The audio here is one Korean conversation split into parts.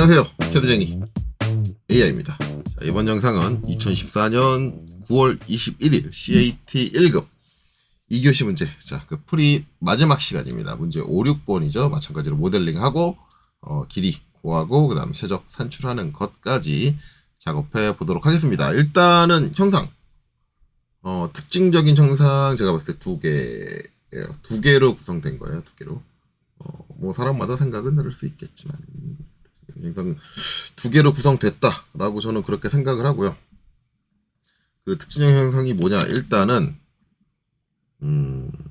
안녕하세요, 캐드쟁이 AI입니다. 자, 이번 영상은 2014년 9월 21일 CAT 1급 2교시 문제, 자, 그 풀이 마지막 시간입니다. 문제 5, 6번이죠. 마찬가지로 모델링하고 길이 구하고 그 다음에 최적 산출하는 것까지 작업해 보도록 하겠습니다. 일단은 형상, 특징적인 형상 제가 봤을 때 두 개예요. 두 개로 구성된 거예요. 두 개로. 뭐 사람마다 생각은 다를 수 있겠지만 일단 두 개로 구성됐다라고 저는 그렇게 생각을 하고요. 그 특징적 형상이 뭐냐? 일단은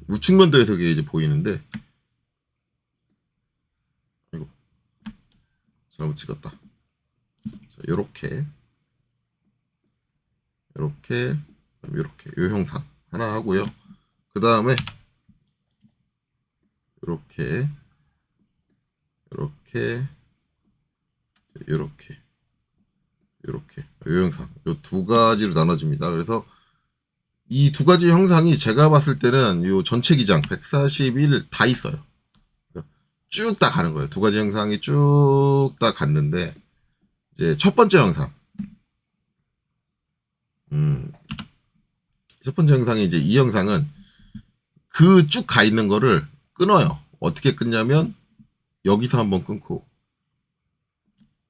우측면도에서 이게 이제 보이는데, 이거 잘못 찍었다. 자, 요렇게 요렇게 요 형상 하나 하고요. 그 다음에 요렇게 요 형상, 요 두 가지로 나눠집니다. 그래서 이 두 가지 형상이 제가 봤을 때는 요 전체 기장 141 다 있어요. 쭉 다 가는 거예요. 두 가지 형상이 쭉 다 갔는데, 이제 첫 번째 형상, 첫 번째 형상이 이제 이 형상은 그 쭉 가 있는 거를 끊어요. 어떻게 끊냐면 여기서 한번 끊고,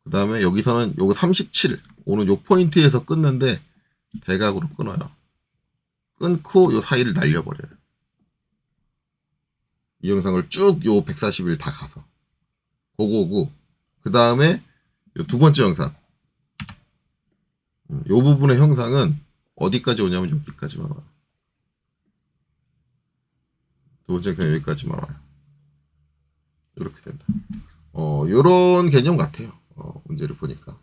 그 다음에 여기서는 요거 37 오는 요 포인트에서 끊는데 대각으로 끊어요. 끊고 요 사이를 날려버려요. 이 영상을 쭉 요 140일 다 가서 그거고, 그 다음에 요 두 번째 영상, 요 부분의 형상은 어디까지 오냐면 여기까지만 와요. 두 번째 영상 여기까지만 와요. 이렇게 된다. 요런 개념 같아요. 문제를 보니까.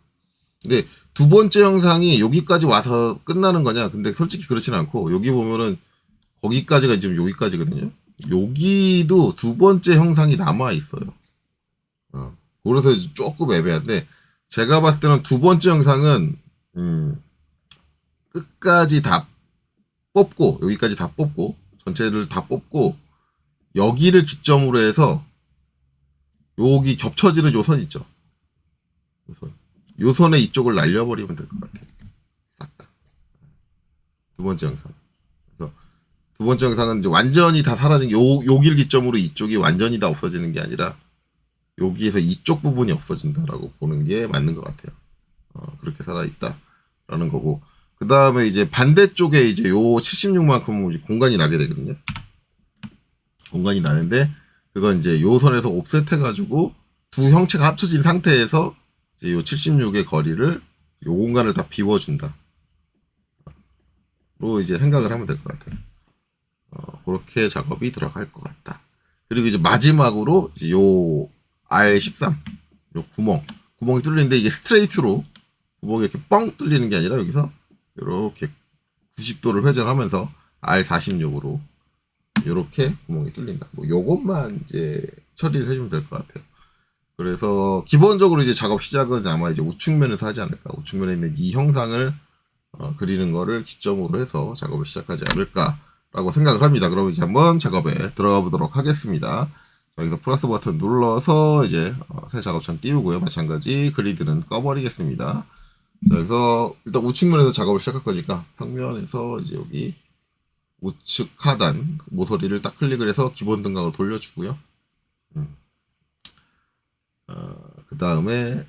근데 두 번째 영상이 여기까지 와서 끝나는 거냐? 근데 솔직히 그렇진 않고, 여기 보면은 거기까지가 지금 여기까지거든요. 여기도 두 번째 형상이 남아 있어요. 그래서 조금 애매한데, 제가 봤을 때는 두 번째 영상은 끝까지 다 뽑고, 여기까지 다 뽑고, 전체를 다 뽑고, 여기를 기점으로 해서 여기 겹쳐지는 요 선 있죠. 요 선에 이쪽을 날려버리면 될 것 같아요. 싹 다. 두 번째 영상. 그래서 두 번째 영상은 이제 완전히 다 사라진, 여기를 기점으로 이쪽이 완전히 다 없어지는 게 아니라 여기에서 이쪽 부분이 없어진다라고 보는 게 맞는 것 같아요. 그렇게 살아있다라는 거고. 그 다음에 이제 반대쪽에 이제 요 76만큼 공간이 나게 되거든요. 공간이 나는데, 그건 이제 요 선에서 옵셋 해가지고 두 형체가 합쳐진 상태에서 이제 요 76의 거리를, 요 공간을 다 비워준다. 로 이제 생각을 하면 될 것 같아요. 그렇게 작업이 들어갈 것 같다. 그리고 이제 마지막으로 이제 요 R13, 요 구멍이 뚫리는데, 이게 스트레이트로 구멍이 이렇게 뻥 뚫리는 게 아니라 여기서 이렇게 90도를 회전하면서 R46으로 이렇게 구멍이 뚫린다. 뭐 요것만 이제 처리를 해주면 될 것 같아요. 그래서 기본적으로 이제 작업 시작은 아마 이제 우측면에서 하지 않을까. 우측면에 있는 이 형상을 그리는 거를 기점으로 해서 작업을 시작하지 않을까라고 생각을 합니다. 그럼 이제 한번 작업에 들어가 보도록 하겠습니다. 자, 여기서 플러스 버튼 눌러서 이제 새 작업창 띄우고요. 마찬가지 그리드는 꺼버리겠습니다. 자, 여기서 일단 우측면에서 작업을 시작할 거니까 평면에서 이제 여기 우측 하단 모서리를 딱 클릭을 해서 기본 등각을 돌려주고요. 그 다음에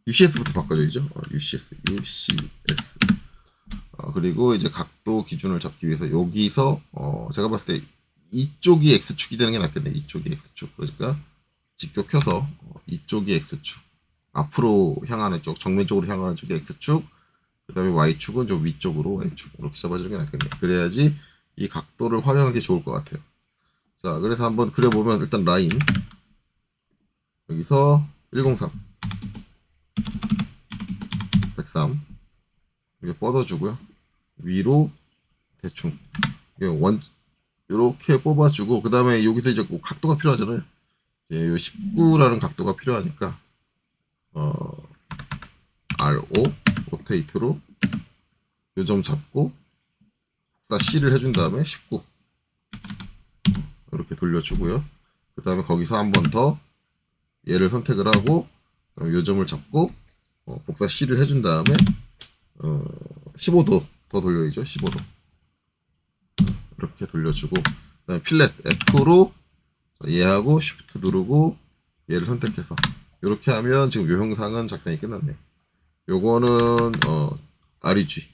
UCS부터 바꿔줘야죠. UCS. 그리고 이제 각도 기준을 잡기 위해서 여기서 제가 봤을 때 이쪽이 X축이 되는 게 낫겠네. 이쪽이 X축. 그러니까 직교 켜서 이쪽이 X축, 앞으로 향하는 쪽, 정면 쪽으로 향하는 쪽이 X축, 그 다음에 Y축은 좀 위쪽으로 Y축, 이렇게 잡아주는 게 낫겠네. 그래야지 이 각도를 활용하는 게 좋을 것 같아요. 자, 그래서 한번 그려보면, 일단 라인 여기서 103 103 이렇게 뻗어주고요. 위로 대충 이렇게 뽑아주고, 그 다음에 여기서 이제 각도가 필요하잖아요. 이제 요 19라는 각도가 필요하니까 R5 로테이트로 요 점 잡고 C를 해준 다음에 19 이렇게 돌려주고요. 그 다음에 거기서 한 번 더 얘를 선택을 하고 그다음에 요점을 잡고 복사 C를 해준 다음에 15도 더 돌려야죠. 15도 이렇게 돌려주고 그다음에 필렛 F로 얘하고 Shift 누르고 얘를 선택해서 이렇게 하면 지금 요 형상은 작성이 끝났네요. 요거는 REG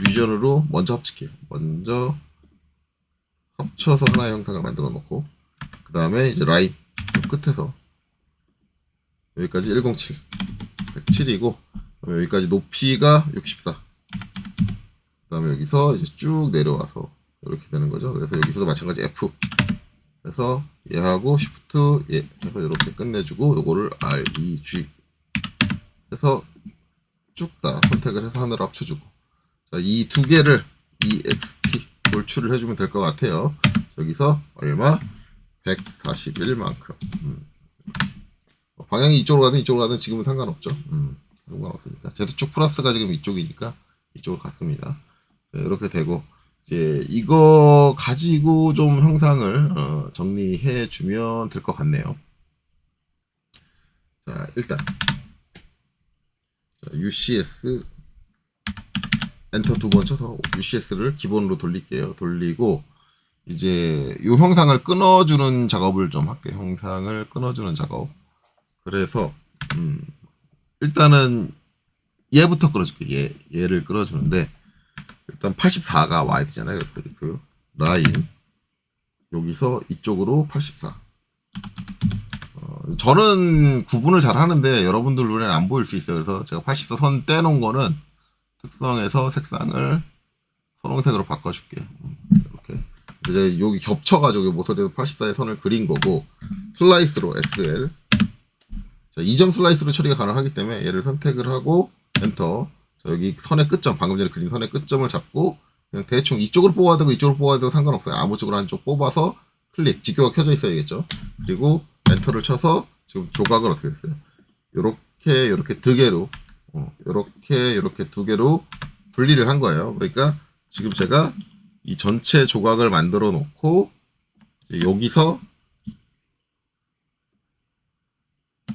위전으로 먼저 합칠게요. 먼저 합쳐서 하나의 형상을 만들어 놓고 그 다음에 이제 라인 끝에서 여기까지 107 107이고 여기까지 높이가 64 그 다음에 여기서 이제 쭉 내려와서 이렇게 되는 거죠. 그래서 여기서도 마찬가지 F 그래서 얘하고 Shift 얘 해서 이렇게 끝내주고 요거를 REG 해서 쭉 다 선택을 해서 하나로 합쳐주고 자, 이 두 개를 EXT 돌출을 해주면 될 것 같아요. 여기서 얼마? 141만큼 방향이 이쪽으로 가든 지금은 상관없죠. 상관없으니까 Z축 플러스가 지금 이쪽이니까 이쪽으로 갔습니다. 네, 이렇게 되고 이제 이거 가지고 좀 형상을 정리해 주면 될 것 같네요. 자 일단 UCS 엔터 두 번 쳐서 UCS를 기본으로 돌릴게요. 돌리고 이제 이 형상을 끊어주는 작업을 좀 할게요. 형상을 끊어주는 작업. 그래서 일단은 얘부터 끌어줄게요. 얘를 끌어주는데 일단 84가 와야 되잖아요. 그래서 그 라인 여기서 이쪽으로 84. 저는 구분을 잘 하는데 여러분들 눈에는 안 보일 수 있어요. 그래서 제가 84 선 떼놓은 거는 특성에서 색상을 선홍색으로 바꿔줄게요. 이렇게 이제 여기 겹쳐가지고 모서리에서 84의 선을 그린 거고 슬라이스로 SL 자, 2점 슬라이스로 처리가 가능하기 때문에 얘를 선택을 하고 엔터 자, 여기 선의 끝점 방금 전에 그린 선의 끝점을 잡고 그냥 대충 이쪽으로 뽑아야 되고 이쪽으로 뽑아야 되고 상관없어요. 아무 쪽으로 한쪽 뽑아서 클릭 직교가 켜져 있어야겠죠. 그리고 엔터를 쳐서 지금 조각을 어떻게 했어요? 요렇게 두 개로 요렇게 두 개로 분리를 한 거예요. 그러니까 지금 제가 이 전체 조각을 만들어 놓고 여기서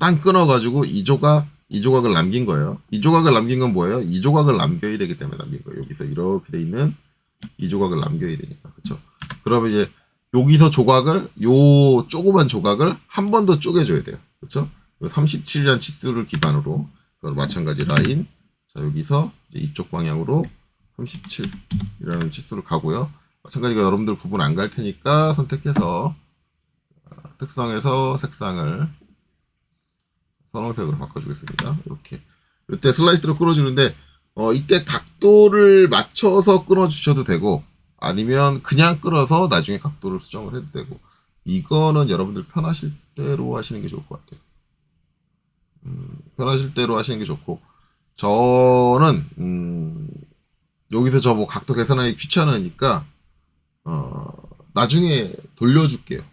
땅 끊어가지고 이 조각을 남긴 거예요. 이 조각을 남긴 건 뭐예요? 이 조각을 남겨야 되기 때문에 남긴 거예요. 여기서 이렇게 돼 있는 이 조각을 남겨야 되니까. 그쵸? 그러면 이제 여기서 요 조그만 조각을 한 번 더 쪼개줘야 돼요. 그쵸? 37이라는 치수를 기반으로 마찬가지 라인. 자, 여기서 이제 이쪽 방향으로 37이라는 치수를 가고요. 마찬가지로 여러분들 구분 안 갈 테니까 선택해서 특성에서 색상을 선홍색으로 바꿔주겠습니다. 이렇게. 이때 슬라이스로 끊어주는데, 이때 각도를 맞춰서 끊어주셔도 되고, 아니면 그냥 끊어서 나중에 각도를 수정을 해도 되고, 이거는 여러분들 편하실 대로 하시는 게 좋을 것 같아요. 편하실 대로 하시는 게 좋고, 저는, 여기서 저 뭐 각도 계산하기 귀찮으니까, 나중에 돌려줄게요.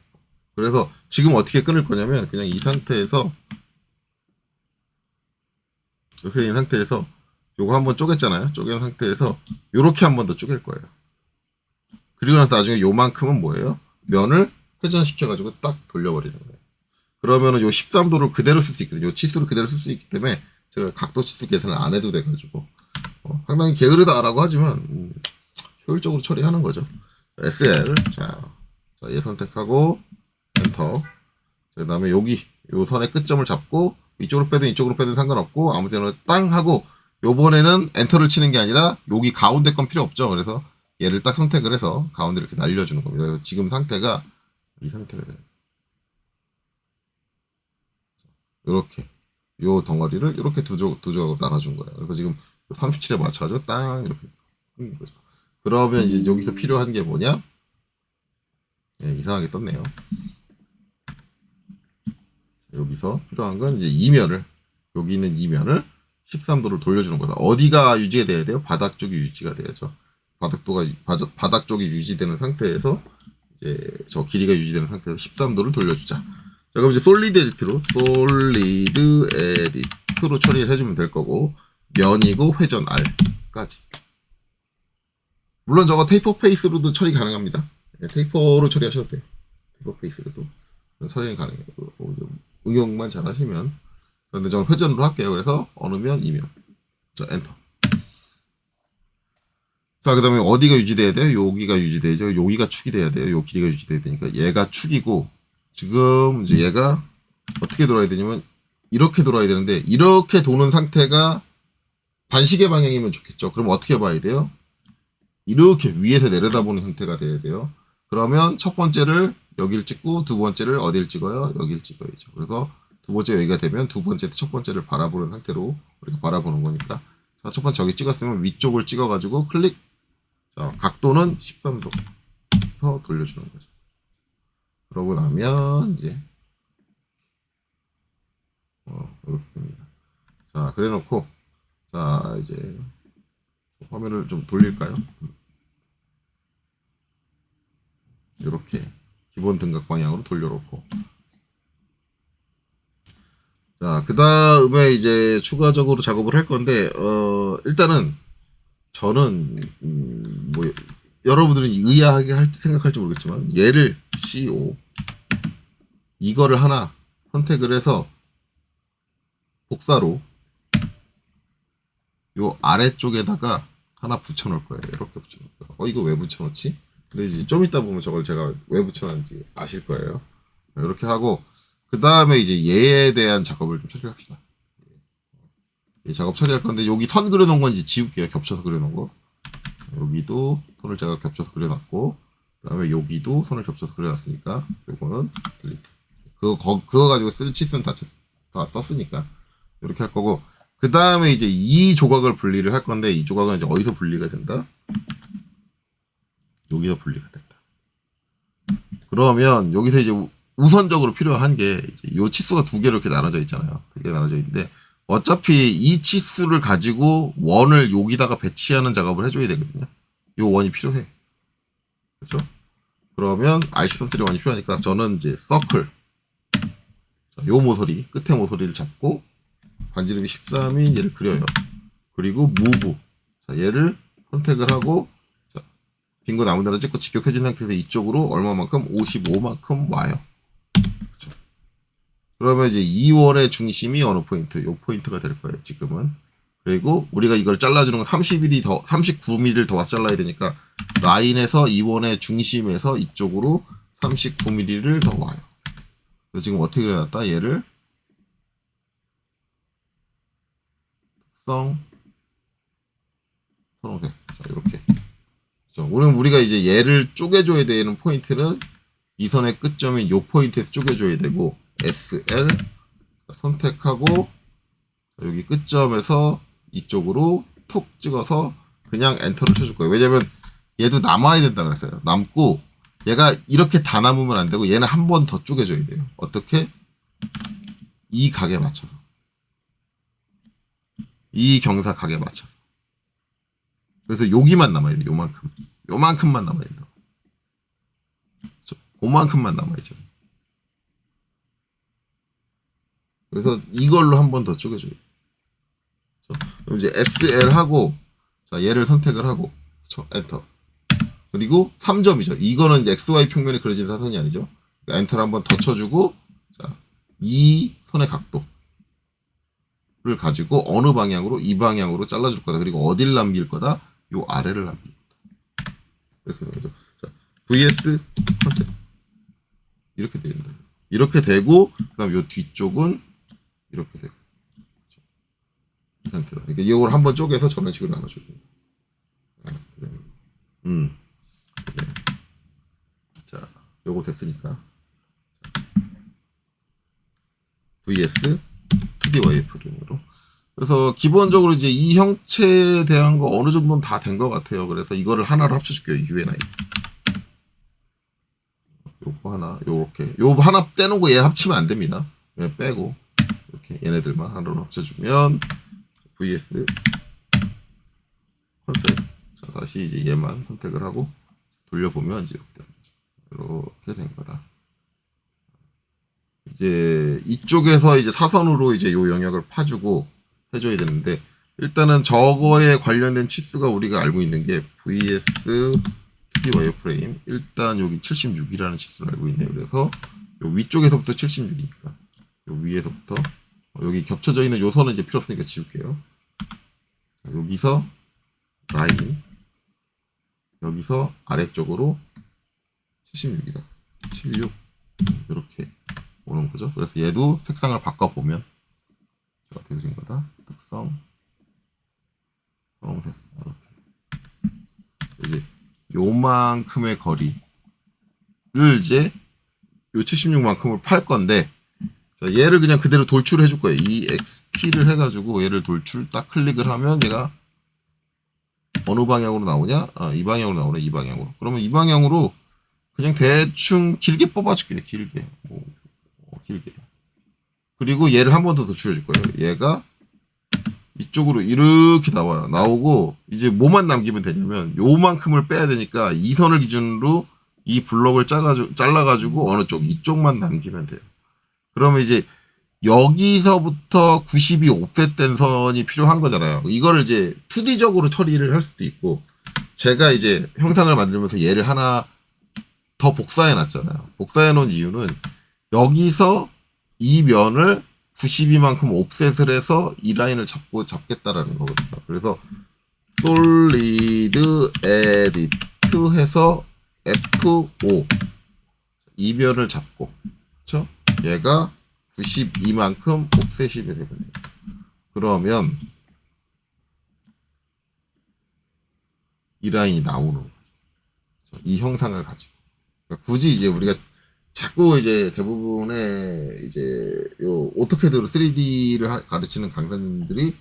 그래서 지금 어떻게 끊을 거냐면, 그냥 이 상태에서, 이렇게 된 상태에서 요거 한번 쪼갰잖아요. 쪼갠 상태에서 요렇게 한 번 더 쪼갤 거예요. 그리고 나서 나중에 요만큼은 뭐예요? 면을 회전시켜가지고 딱 돌려버리는 거예요. 그러면은 요 13도를 그대로 쓸 수 있거든요. 요 치수를 그대로 쓸 수 있기 때문에 제가 각도 치수 계산을 안 해도 돼가지고 상당히 게으르다라고 하지만 효율적으로 처리하는 거죠. SL 얘 선택하고 엔터 그 다음에 여기 요 선의 끝점을 잡고 이쪽으로 빼든 상관없고 아무 데나 땅 하고 요번에는 엔터를 치는 게 아니라 여기 가운데 건 필요 없죠. 그래서 얘를 딱 선택을 해서 가운데 이렇게 날려주는 겁니다. 그래서 지금 상태가 이 상태가 돼요. 이렇게 요 덩어리를 이렇게 두 조각 나눠준 거예요. 그래서 지금 37에 맞춰가지고 땅 이렇게 끊는 거죠. 그러면 이제 여기서 필요한 게 뭐냐? 네, 이상하게 떴네요. 여기서 필요한 건 이제 이면을 여기 있는 이면을 13도를 돌려주는 거다. 어디가 유지가 돼야 돼요? 바닥 쪽이 유지가 돼야죠. 바닥 쪽이 유지되는 상태에서 이제 저 길이가 유지되는 상태에서 13도를 돌려주자. 자, 그럼 이제 솔리드 에디트로 처리를 해주면 될 거고 면이고 회전 R까지. 물론 저거 테이퍼 페이스로도 처리 가능합니다. 네, 테이퍼로 처리하셔도 돼요. 피벗 베이스로도 처리는 가능해요. 응용만 잘 하시면. 근데 저는 회전으로 할게요. 그래서 어느 면 이면. 자, 엔터. 자, 그 다음에 어디가 유지돼야 돼요? 여기가 유지돼야죠. 여기가 축이 돼야 돼요. 요 길이가 유지돼야 되니까 얘가 축이고, 지금 이제 얘가 어떻게 돌아야 되냐면 이렇게 돌아야 되는데, 이렇게 도는 상태가 반시계 방향이면 좋겠죠. 그럼 어떻게 봐야 돼요? 이렇게 위에서 내려다보는 형태가 돼야 돼요. 그러면 첫 번째를 여기를 찍고 두 번째를 어디를 찍어요? 여기를 찍어야죠. 그래서 두 번째 여기가 되면 두 번째 첫 번째를 바라보는 상태로 우리가 바라보는 거니까. 자, 첫 번째 여기 찍었으면 위쪽을 찍어가지고 클릭. 자, 각도는 13도 더 돌려주는 거죠. 그러고 나면 이제 이렇게 됩니다. 자, 그래놓고 자, 이제 화면을 좀 돌릴까요? 이렇게 기본 등각 방향으로 돌려놓고, 자, 그 다음에 이제 추가적으로 작업을 할 건데, 일단은 저는 뭐 여러분들은 의아하게 생각할지 모르겠지만, 얘를 CO 이거를 하나 선택을 해서 복사로 요 아래쪽에다가 하나 붙여놓을 거예요. 이렇게 붙여놓을 거예요. 이거 왜 붙여놓지? 근데 이제 좀 이따 보면 저걸 제가 왜 붙여놨는지 아실 거예요. 이렇게 하고, 그 다음에 이제 얘에 대한 작업을 좀 처리합시다. 이 작업 처리할 건데, 여기 선 그려놓은 건 이제 지울게요. 겹쳐서 그려놓은 거. 여기도 선을 제가 겹쳐서 그려놨고, 그 다음에 여기도 선을 겹쳐서 그려놨으니까, 요거는 딜리트. 그거 가지고 쓸 치수는 다 썼으니까. 이렇게 할 거고, 그 다음에 이제 이 조각을 분리를 할 건데, 이 조각은 이제 어디서 분리가 된다? 여기서 분리가 된다. 그러면 여기서 이제 우선적으로 필요한 게 이제 요 치수가 두 개로 이렇게 나눠져 있잖아요. 두 개 나눠져 있는데 어차피 이 치수를 가지고 원을 여기다가 배치하는 작업을 해줘야 되거든요. 요 원이 필요해. 그렇죠? 그러면 R13 원이 필요하니까 저는 이제 서클, 요 모서리, 끝에 모서리를 잡고 반지름이 13인 얘를 그려요. 그리고 무브, 자, 얘를 선택을 하고 빈 거 남은 대로 찍고 직격해진 상태에서 이쪽으로 얼마만큼? 55만큼 와요. 그렇죠? 그러면 이제 이 원의 중심이 어느 포인트? 요 포인트가 될 거예요, 지금은. 그리고 우리가 이걸 잘라주는 건 39mm를 더 잘라야 되니까 라인에서 이 원의 중심에서 이쪽으로 39mm를 더 와요. 그래서 지금 어떻게 그려놨다? 얘를 특성 선호색. 자, 이렇게. 우리가 이제 얘를 쪼개줘야 되는 포인트는 이 선의 끝점인 요 포인트에서 쪼개줘야 되고, SL 선택하고 여기 끝점에서 이쪽으로 툭 찍어서 그냥 엔터를 쳐줄 거예요. 왜냐면 얘도 남아야 된다 그랬어요. 남고 얘가 이렇게 다 남으면 안 되고 얘는 한 번 더 쪼개줘야 돼요. 어떻게? 이 각에 맞춰서, 이 경사 각에 맞춰서. 그래서 여기만 남아야 돼. 요만큼만 남아야 된다. 그만큼만 남아야죠. 그래서 이걸로 한 번 더 쪼개줘요. 그럼 이제 SL 하고, 자, 얘를 선택을 하고, 그쵸? 엔터. 그리고 3점이죠. 이거는 이제 XY 평면에 그려진 사선이 아니죠. 그러니까 엔터를 한 번 더 쳐주고, 자, 이 선의 각도를 가지고 어느 방향으로? 이 방향으로 잘라줄 거다. 그리고 어디를 남길 거다? 요 아래를 남길 거다. 이렇게 되는 거죠. 자, VS 컨셉. 이렇게 된다. 이렇게 되고, 그 다음 요 뒤쪽은 이렇게 되고. 그렇죠? 이 상태다. 그러니까 이걸 한번 쪼개서 저런 식으로 나눠줘야 됩니다. 네. 자, 요거 됐으니까. VS 2D 와이프림으로. 그래서 기본적으로 이제 이 형체에 대한 거 어느 정도는 다 된 것 같아요. 그래서 이거를 하나로 합쳐줄게요. UNI. 요거 하나, 요렇게. 요 하나 떼놓고 얘 합치면 안 됩니다. 얘 빼고. 이렇게 얘네들만 하나로 합쳐주면 VS 컨셉. 자, 다시 이제 얘만 선택을 하고 돌려보면 이제 이렇게 되는 거죠. 이렇게 된 거다. 이제 이쪽에서 이제 사선으로 이제 요 영역을 파주고 해줘야 되는데, 일단은 저거에 관련된 치수가 우리가 알고 있는 게 VS 2D 2D 와이어프레임. 일단 여기 76이라는 치수를 알고 있네요. 그래서 요 위쪽에서부터 76이니까 요 위에서부터 여기 겹쳐져 있는 요 선은 이제 필요 없으니까 지울게요. 여기서 라인, 여기서 아래쪽으로 76이다. 76 이렇게 오는 거죠. 그래서 얘도 색상을 바꿔보면 어떻게 된 거다. 특성 분홍색 이렇게 이제 요만큼의 거리를 이제 요 76만큼을 팔 건데, 자, 얘를 그냥 그대로 돌출해 줄 거예요. 이 X키를 해가지고 얘를 돌출 딱 클릭을 하면 얘가 어느 방향으로 나오냐? 이 방향으로 나오네. 이 방향으로. 그러면 이 방향으로 그냥 대충 길게 뽑아줄게요. 길게. 길게. 그리고 얘를 한 번 더 줄여줄 거예요. 얘가 이쪽으로 이렇게 나와요. 나오고 이제 뭐만 남기면 되냐면 요만큼을 빼야 되니까 이 선을 기준으로 이 블럭을 잘라가지고 어느 쪽 이쪽만 남기면 돼요. 그러면 이제 여기서부터 90이 옵셋된 선이 필요한 거잖아요. 이거를 이제 2D적으로 처리를 할 수도 있고, 제가 이제 형상을 만들면서 얘를 하나 더 복사해 놨잖아요. 복사해 놓은 이유는 여기서 이 면을 92만큼 옵셋을 해서 이 라인을 잡겠다라는 거거든요. 그래서 솔리드 에디트 해서 F5 이 면을 잡고, 그렇죠? 얘가 92만큼 옵셋이 되면 돼요. 그러면 이 라인이 나오는 거죠. 이 형상을 가지고. 그러니까 굳이 이제 우리가 자꾸 이제 대부분의 이제 요 오토캐드로 3D를 가르치는 강사님들이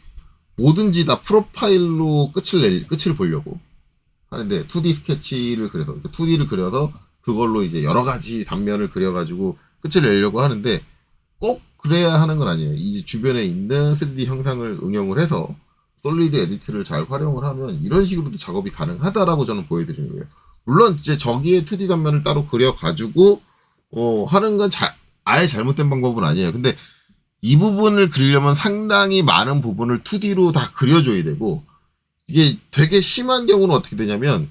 뭐든지 다 프로파일로 끝을 보려고 하는데, 2D 스케치를 그려서, 그러니까 2D를 그려서 그걸로 이제 여러 가지 단면을 그려가지고 끝을 내려고 하는데, 꼭 그래야 하는 건 아니에요. 이제 주변에 있는 3D 형상을 응용을 해서 솔리드 에디트를 잘 활용을 하면 이런 식으로도 작업이 가능하다라고 저는 보여드리는 거예요. 물론 이제 저기에 2D 단면을 따로 그려가지고 하는 건 아예 잘못된 방법은 아니에요. 근데 이 부분을 그리려면 상당히 많은 부분을 2D로 다 그려줘야 되고, 이게 되게 심한 경우는 어떻게 되냐면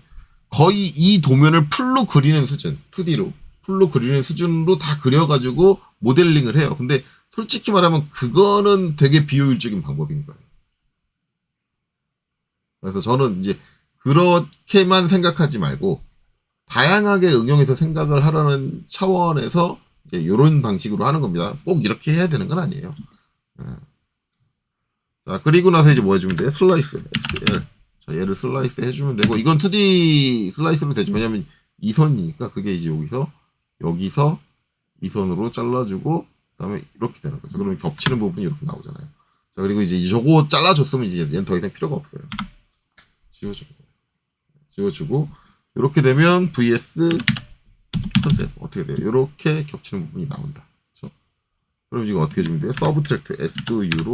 거의 이 도면을 풀로 그리는 수준, 2D로 풀로 그리는 수준으로 다 그려가지고 모델링을 해요. 근데 솔직히 말하면 그거는 되게 비효율적인 방법인 거예요. 그래서 저는 이제 그렇게만 생각하지 말고 다양하게 응용해서 생각을 하라는 차원에서 이제 이런 방식으로 하는 겁니다. 꼭 이렇게 해야 되는 건 아니에요. 자, 그리고 나서 이제 뭐 해주면 돼요? 슬라이스. SL. 자, 얘를 슬라이스 해주면 되고, 이건 2D 슬라이스로 되죠. 왜냐면 이 선이니까 그게 이제 여기서 이 선으로 잘라주고, 그 다음에 이렇게 되는 거죠. 그러면 겹치는 부분이 이렇게 나오잖아요. 자, 그리고 이제 저거 잘라줬으면 이제 얘는 더 이상 필요가 없어요. 지워주고, 이렇게 되면 VS 컨셉 어떻게 돼요? 이렇게 겹치는 부분이 나온다. 그렇죠? 그럼 이거 어떻게 해주면 돼요? 서브트랙트 SU로,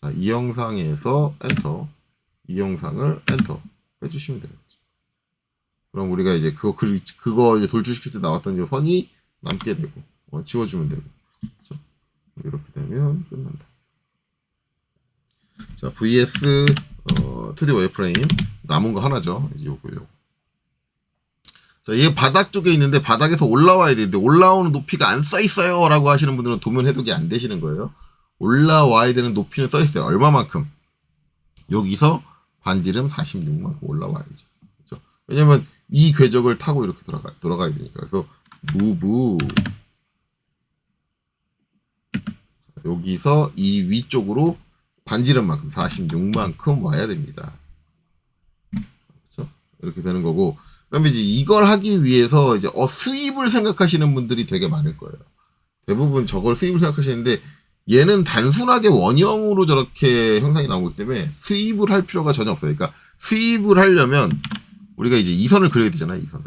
자, 이 영상에서 엔터, 이 영상을 엔터 빼주시면 되는 거죠. 그럼 우리가 이제 그거 이제 돌출시킬 때 나왔던 이 선이 남게 되고, 지워주면 되고, 그렇죠? 이렇게 되면 끝난다. 자, VS 2D 와이어프레임 남은 거 하나죠. 이제 요거요. 자, 얘 바닥 쪽에 있는데 바닥에서 올라와야 되는데 올라오는 높이가 안 써 있어요 라고 하시는 분들은 도면 해독이 안 되시는 거예요. 올라와야 되는 높이는 써 있어요. 얼마만큼? 여기서 반지름 46만큼 올라와야죠. 그렇죠? 왜냐면 이 궤적을 타고 이렇게 돌아가야 되니까. 그래서 move 여기서 이 위쪽으로 반지름만큼 46만큼 와야 됩니다. 그렇죠? 이렇게 되는 거고, 그다음에 이제 이걸 하기 위해서 이제 수입을 생각하시는 분들이 되게 많을 거예요. 대부분 저걸 수입을 생각하시는데, 얘는 단순하게 원형으로 저렇게 형상이 나오기 때문에 수입을 할 필요가 전혀 없어요. 그러니까 수입을 하려면 우리가 이제 이 선을 그려야 되잖아요. 이 선을.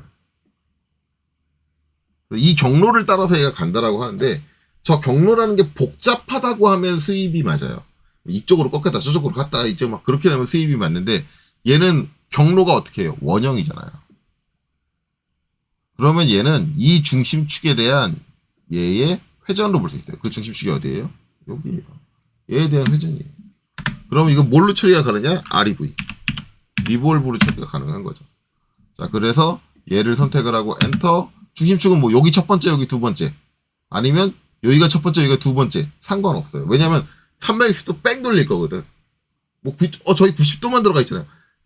이 경로를 따라서 얘가 간다라고 하는데, 저 경로라는 게 복잡하다고 하면 수입이 맞아요. 이쪽으로 꺾였다 저쪽으로 갔다가 이제 막 그렇게 되면 수입이 맞는데, 얘는 경로가 어떻게 해요? 원형이잖아요. 그러면 얘는 이 중심축에 대한 얘의 회전으로 볼 수 있어요. 그 중심축이 어디예요? 여기에요. 얘에 대한 회전이에요. 그럼 이거 뭘로 처리가 가느냐? REV. 리볼브로 처리가 가능한 거죠. 자, 그래서 얘를 선택을 하고 엔터. 중심축은 뭐 여기 첫 번째, 여기 두 번째. 아니면 여기가 첫 번째, 여기가 두 번째. 상관없어요. 왜냐면 360도 뺑 돌릴 거거든. 뭐 저희 90도만 들어가 있잖아요.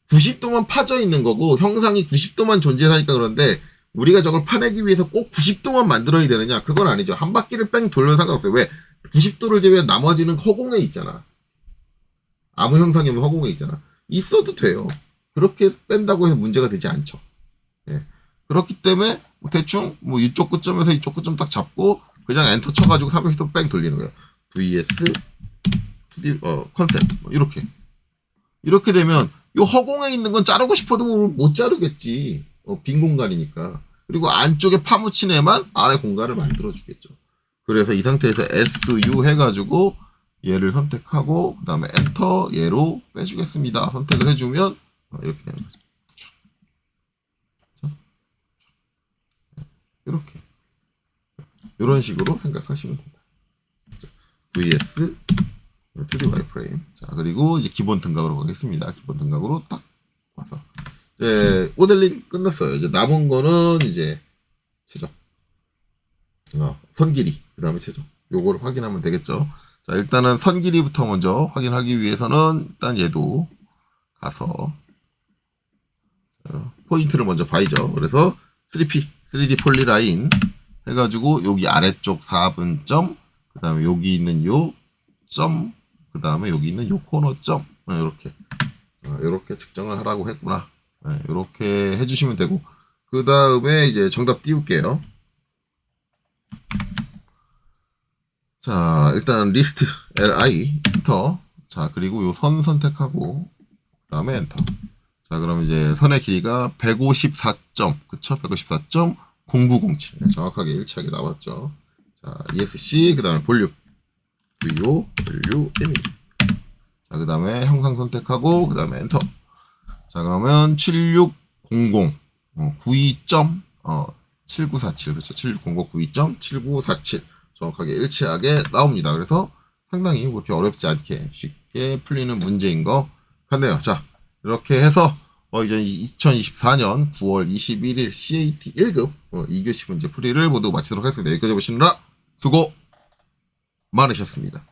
90도만 파져 있는 거고 형상이 90도만 존재하니까 그런데 우리가 저걸 파내기 위해서 꼭 90도만 만들어야 되느냐? 그건 아니죠. 한 바퀴를 뺑 돌려도 상관없어요. 왜? 90도를 제외한 나머지는 허공에 있잖아. 아무 형상이 없는 허공에 있잖아. 있어도 돼요. 그렇게 뺀다고 해서 문제가 되지 않죠. 예. 그렇기 때문에 뭐 대충 뭐 이쪽 끝점에서 이쪽 끝점 딱 잡고 그냥 엔터 쳐가지고 360도 뺑 돌리는 거예요. vs 2D 컨셉 뭐 이렇게 되면 요 허공에 있는 건 자르고 싶어도 못 자르겠지. 빈 공간이니까. 그리고 안쪽에 파묻힌 애만 아래 공간을 만들어 주겠죠. 그래서 이 상태에서 SU 해가지고 얘를 선택하고 그 다음에 엔터 얘로 빼주겠습니다. 선택을 해주면 이렇게 되는 거죠. 이렇게 이런 식으로 생각하시면 됩니다. vs 2D 와이프레임. 자, 그리고 이제 기본 등각으로 가겠습니다. 기본 등각으로 딱 와서 이제 모델링 끝났어요. 이제 남은 거는 이제 최적, 선 길이, 그 다음에 최적. 요거를 확인하면 되겠죠. 자, 일단은 선 길이부터 먼저 확인하기 위해서는 일단 얘도 가서 포인트를 먼저 봐야죠. 그래서 3P, 3D 폴리라인 해가지고 여기 아래쪽 4분점, 그 다음에 여기 있는 요 점, 그 다음에 여기 있는 요 코너 점, 이렇게 측정을 하라고 했구나. 이렇게 해주시면 되고, 그 다음에 이제 정답 띄울게요. 자, 일단 리스트 li 엔터. 자, 그리고 요 선 선택하고 그 다음에 엔터. 자, 그럼 이제 선의 길이가 154점, 그쵸? 154.0907. 네, 정확하게 일치하게 나왔죠. 자, ESC, 그 다음에 볼륨. VO, WME. 자, 그 다음에 형상 선택하고, 그 다음에 엔터. 자, 그러면 7600, 7947. 그렇죠. 7600, 92.7947. 정확하게 일치하게 나옵니다. 그래서 상당히 그렇게 어렵지 않게 쉽게 풀리는 문제인 것 같네요. 자, 이렇게 해서 이제 2024년 9월 21일 CAT 1급 2교시 문제 풀이를 모두 마치도록 하겠습니다. 여기까지 보시느라 수고 많으셨습니다.